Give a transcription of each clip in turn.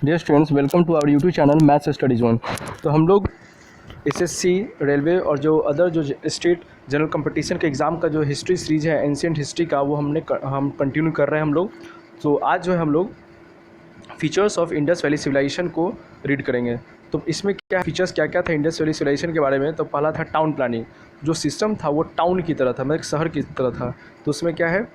Dear students, welcome to our YouTube channel maths study zone. तो हम लोग SSC, railway और जो अदर जो स्टेट जनरल कंपटीशन के एग्ज़ाम का जो हिस्ट्री सीरीज़ है एंशिएंट हिस्ट्री का, वो हम कंटिन्यू कर रहे हैं हम लोग। तो आज जो है हम लोग features of Indus Valley civilisation को रीड करेंगे। तो इसमें क्या फीचर्स क्या क्या था इंडस वैली सिविलाइजेशन के बारे में। तो पहला था टाउन प्लानिंग। जो सिस्टम था वो टाउन की तरह था, मतलब एक शहर की तरह था। तो उसमें क्या है,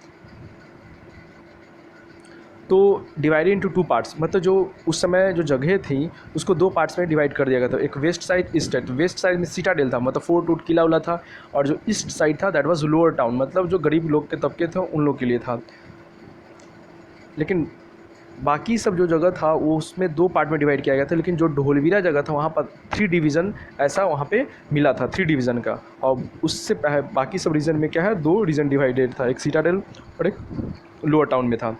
तो डिवाइडेड इनटू टू पार्ट्स, मतलब जो उस समय जो जगह थी उसको दो पार्ट्स में डिवाइड कर दिया गया था। एक west side, east side. West side में सिटाडेल था, मतलब फोर्ट वोट किला उला था, और जो ईस्ट साइड था दैट वाज लोअर टाउन, मतलब जो गरीब लोग के तबके थे उन लोग के लिए था। लेकिन बाकी सब जो जगह था वो उसमें दो पार्ट में डिवाइड किया गया था। लेकिन जो ढोलवीरा जगह था वहाँ पर 3 डिवीज़न ऐसा वहाँ पे मिला था, 3 डिवीज़न का। और उससे बाकी सब रीजन में क्या है, 2 रीजन डिवाइडेड था, एक सिटाडेल और एक लोअर टाउन में था।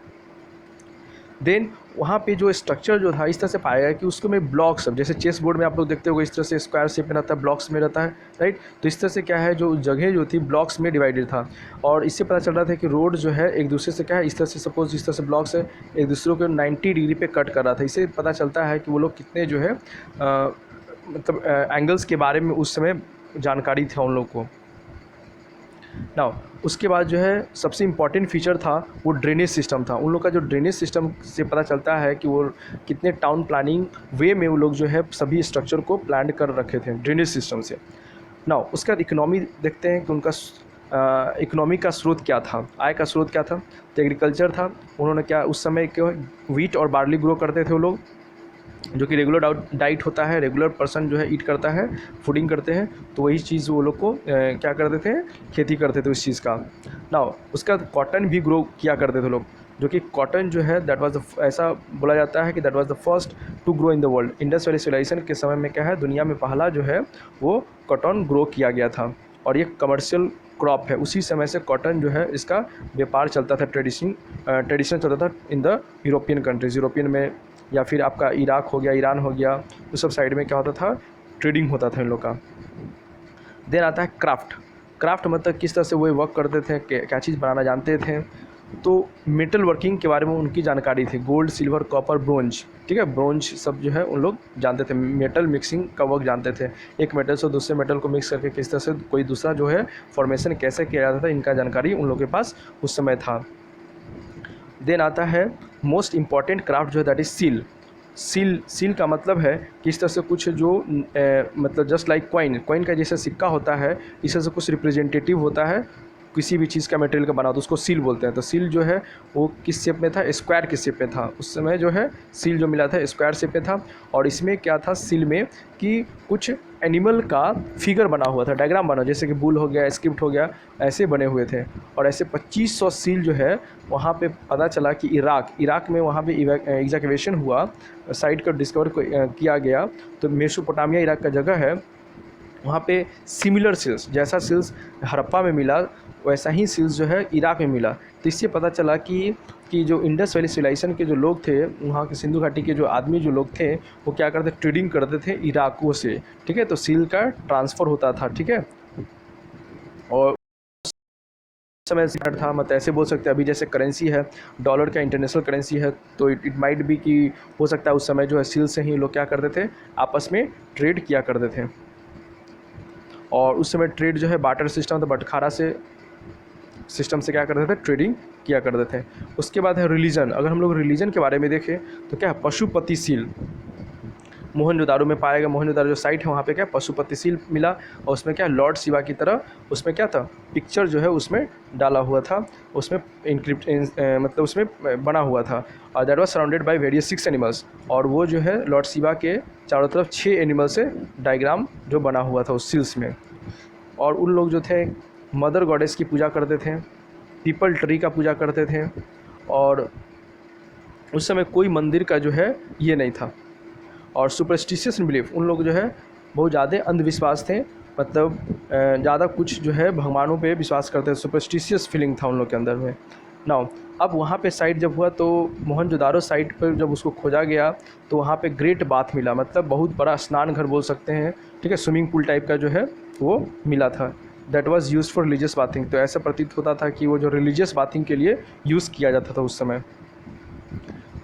देन वहाँ पे जो स्ट्रक्चर जो था इस तरह से पाया गया कि उसको में ब्लॉक्स, अब जैसे चेस बोर्ड में आप लोग देखते हो इस तरह से स्क्वायर शेप में रहता है, ब्लॉक्स में रहता है, राइट। तो इस तरह से क्या है, जो जगह जो थी ब्लॉक्स में डिवाइडेड था। और इससे पता चल रहा था कि रोड जो है एक दूसरे से क्या है, इस तरह से सपोज इस तरह से ब्लॉक्स है एक दूसरे को 90 डिग्री पे कट कर रहा था। इससे पता चलता है कि वो लोग कितने जो है मतलब एंगल्स के बारे में उस समय जानकारी था उन लोग को। नाउ उसके बाद जो है सबसे इम्पॉर्टेंट फीचर था वो ड्रेनेज सिस्टम था। उन लोग का जो ड्रेनेज सिस्टम से पता चलता है कि वो कितने टाउन प्लानिंग वे में वो लोग जो है सभी स्ट्रक्चर को प्लान कर रखे थे ड्रेनेज सिस्टम से। नाउ उसका इकोनॉमी देखते हैं कि उनका इकोनॉमी का स्रोत क्या था, आय का स्रोत क्या था। तो एग्रीकल्चर था। उन्होंने क्या उस समय क्यों व्हीट और बार्ली ग्रो करते थे वो लोग, जो कि रेगुलर डाइट होता है, रेगुलर पर्सन जो है ईट करता है, फूडिंग करते हैं। तो वही चीज़ वो लोग को क्या करते थे, खेती करते थे उस चीज़ का। नाउ उसका कॉटन भी ग्रो किया करते थे लोग, जो कि कॉटन जो है दैट वाज ऐसा बोला जाता है कि that was the first to grow in the world. Indus Valley civilisation के समय में क्या है, दुनिया में पहला जो है वो कॉटन ग्रो किया गया था। और ये कमर्शियल क्रॉप है। उसी समय से कॉटन जो है इसका व्यापार चलता था, ट्रेडिशन चलता था in the European countries. European में या फिर आपका इराक हो गया, ईरान हो गया, उस सब साइड में क्या होता था, ट्रेडिंग होता था इन लोग का। देन आता है क्राफ्ट। क्राफ्ट मतलब किस तरह से वो वर्क करते थे, क्या चीज़ बनाना जानते थे। तो मेटल वर्किंग के बारे में उनकी जानकारी थी, गोल्ड, सिल्वर, कॉपर, ब्रोंज, ठीक है, ब्रोंज सब जो है उन लोग जानते थे। मेटल मिक्सिंग का वर्क जानते थे, एक मेटल से दूसरे मेटल को मिक्स करके किस तरह से कोई दूसरा जो है फॉर्मेशन कैसे किया जाता था, इनका जानकारी उन लोग के पास उस समय था। देन आता है मोस्ट इम्पॉर्टेंट क्राफ्ट जो है दैट इज सील का मतलब है कि इस तरह से कुछ जो मतलब जस्ट लाइक कॉइन का जैसे सिक्का होता है, इस तरह से कुछ रिप्रेजेंटेटिव होता है किसी भी चीज़ का मटेरियल का बना, तो उसको सील बोलते हैं। तो सील जो है वो किस शेप में था, स्क्वायर के शेप में था। उस समय जो है सील जो मिला था स्क्वायर शेप में था। और इसमें क्या था सील में कि कुछ एनिमल का फिगर बना हुआ था, डायग्राम बना, जैसे कि बुल हो गया, स्क्रिप्ट हो गया, ऐसे बने हुए थे। और ऐसे 2500 सील जो है वहाँ पे पता चला कि इराक में वहाँ पे एग्जैक्टिवेशन हुआ, साइट को डिस्कवर किया गया। तो मेसोपोटामिया इराक का जगह है, वहाँ पे सिमिलर सील्स, जैसा सील्स हड़प्पा में मिला वैसा ही सील्स जो है इराक में मिला। तो इससे पता चला कि जो इंडस वैली सिविलाइजेशन के जो लोग थे, वहाँ के सिंधु घाटी के जो आदमी जो लोग थे, वो क्या करते, ट्रेडिंग करते थे इराकों से, ठीक है। तो सील का ट्रांसफ़र होता था, ठीक है। और समय था, मतलब ऐसे बोल सकते हैं अभी जैसे करेंसी है, डॉलर का इंटरनेशनल करेंसी है, तो इट माइट भी कि हो सकता है उस समय जो है सील से ही लोग क्या करते थे, आपस में ट्रेड किया करते थे। और उस समय ट्रेड जो है बार्टर सिस्टम, तो बटखारा से सिस्टम से क्या करते थे, ट्रेडिंग किया करते थे। उसके बाद है रिलीजन। अगर हम लोग रिलीजन के बारे में देखें तो क्या है, पशुपति सील मोहनजोदारो में पाया गया। मोहनजोदारो जो साइट है वहाँ पे क्या पशुपति सील मिला, और उसमें क्या लॉर्ड शिवा की तरह उसमें क्या था, पिक्चर जो है उसमें डाला हुआ था, उसमें मतलब उसमें बना हुआ था। और that was surrounded by various 6 animals. और वो जो है लॉर्ड शिवा के चारों तरफ 6 एनिमल से डायग्राम जो बना हुआ था उस सील्स में। और उन लोग जो थे मदर गॉडेस की पूजा करते थे, पीपल ट्री का पूजा करते थे। और उस समय कोई मंदिर का जो है ये नहीं था। और सुपरस्टिशियस बिलीफ, उन लोग जो है बहुत ज़्यादा अंधविश्वास थे, मतलब ज़्यादा कुछ जो है भगवानों पे विश्वास करते थे, सुपरस्टिशियस फीलिंग था उन लोग के अंदर में। नाउ अब वहाँ पे साइट जब हुआ तो मोहनजोदारो साइट पर जब उसको खोजा गया तो वहाँ पे ग्रेट बाथ मिला, मतलब बहुत बड़ा स्नान घर बोल सकते हैं, ठीक है, स्विमिंग पूल टाइप का जो है वो मिला था। That was used for religious bathing. तो ऐसा प्रतीत होता था कि वो जो रिलीजियस बाथिंग के लिए यूज़ किया जाता था उस समय।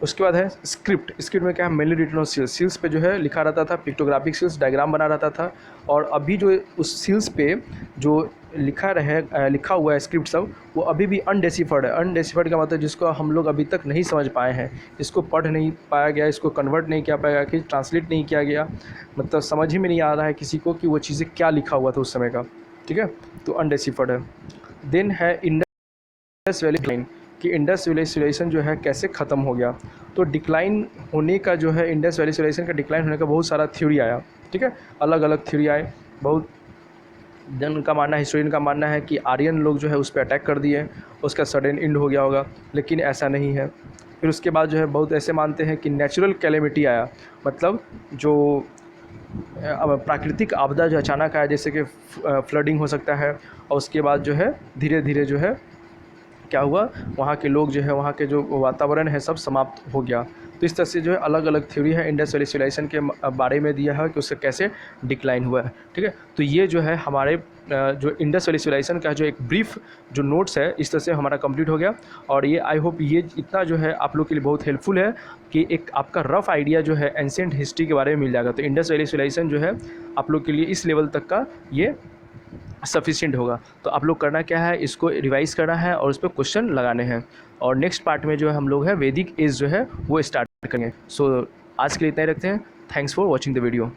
उसके बाद है स्क्रिप्ट। स्क्रिप्ट में क्या है, mainly written on seals. Seals पे जो है लिखा रहता था, पिक्टोग्राफिक सील्स, डायग्राम बना रहता था। और अभी जो उस सील्स पे जो लिखा हुआ है स्क्रिप्ट सब, वो अभी भी अनडेसिफर्ड है। अनडेसिफर्ड का मतलब जिसको हम लोग अभी तक नहीं समझ पाए हैं, इसको पढ़ नहीं पाया गया, इसको कन्वर्ट नहीं किया पाया, कि ट्रांसलेट नहीं किया गया, मतलब समझ ही में नहीं आ रहा है किसी को कि वो चीज़ें क्या लिखा हुआ था उस समय का, ठीक है, तो अनडेसिफर्ड है। देन है इंडस वैली डिक्लाइन, कि इंडस वैली सिविलाइजेशन जो है कैसे ख़त्म हो गया। तो डिक्लाइन होने का जो है, इंडस वैली सिविलाइजेशन का डिक्लाइन होने का बहुत सारा थ्योरी आया, ठीक है, अलग अलग थ्योरी आए। बहुत जन का मानना है, हिस्टोरियन का मानना है कि आर्यन लोग जो है उस पर अटैक कर दिए, उसका सडन एंड हो गया होगा, लेकिन ऐसा नहीं है। फिर उसके बाद जो है बहुत ऐसे मानते हैं कि नेचुरल कैलेमिटी आया, मतलब जो प्राकृतिक आपदा जो अचानक आया, जैसे कि फ्लडिंग हो सकता है, और उसके बाद जो है धीरे धीरे जो है क्या हुआ, वहाँ के लोग जो है, वहाँ के जो वातावरण है सब समाप्त हो गया। तो इस तरह से जो है अलग अलग थ्योरी है इंडस वैली सिविलाइजेशन के बारे में दिया है कि उससे कैसे डिक्लाइन हुआ है, ठीक है। तो ये जो है हमारे जो इंडस वैली सिविलाइजेशन का जो एक ब्रीफ जो नोट्स है, इस तरह से हमारा कंप्लीट हो गया। और ये आई होप ये इतना जो है आप लोग के लिए बहुत हेल्पफुल है कि एक आपका रफ आइडिया जो है एंशिएंट हिस्ट्री के बारे में मिल जाएगा। तो इंडस वैली सिविलाइजेशन जो है आप लोग के लिए इस लेवल तक का ये सफिशिएंट होगा। तो आप लोग करना क्या है, इसको रिवाइज करना है और उस पर क्वेश्चन लगाने हैं। और नेक्स्ट पार्ट में जो है हम लोग है वैदिक एज जो है वो स्टार्ट करेंगे। सो आज के लिए इतना ही रखते हैं। Thanks for watching the video.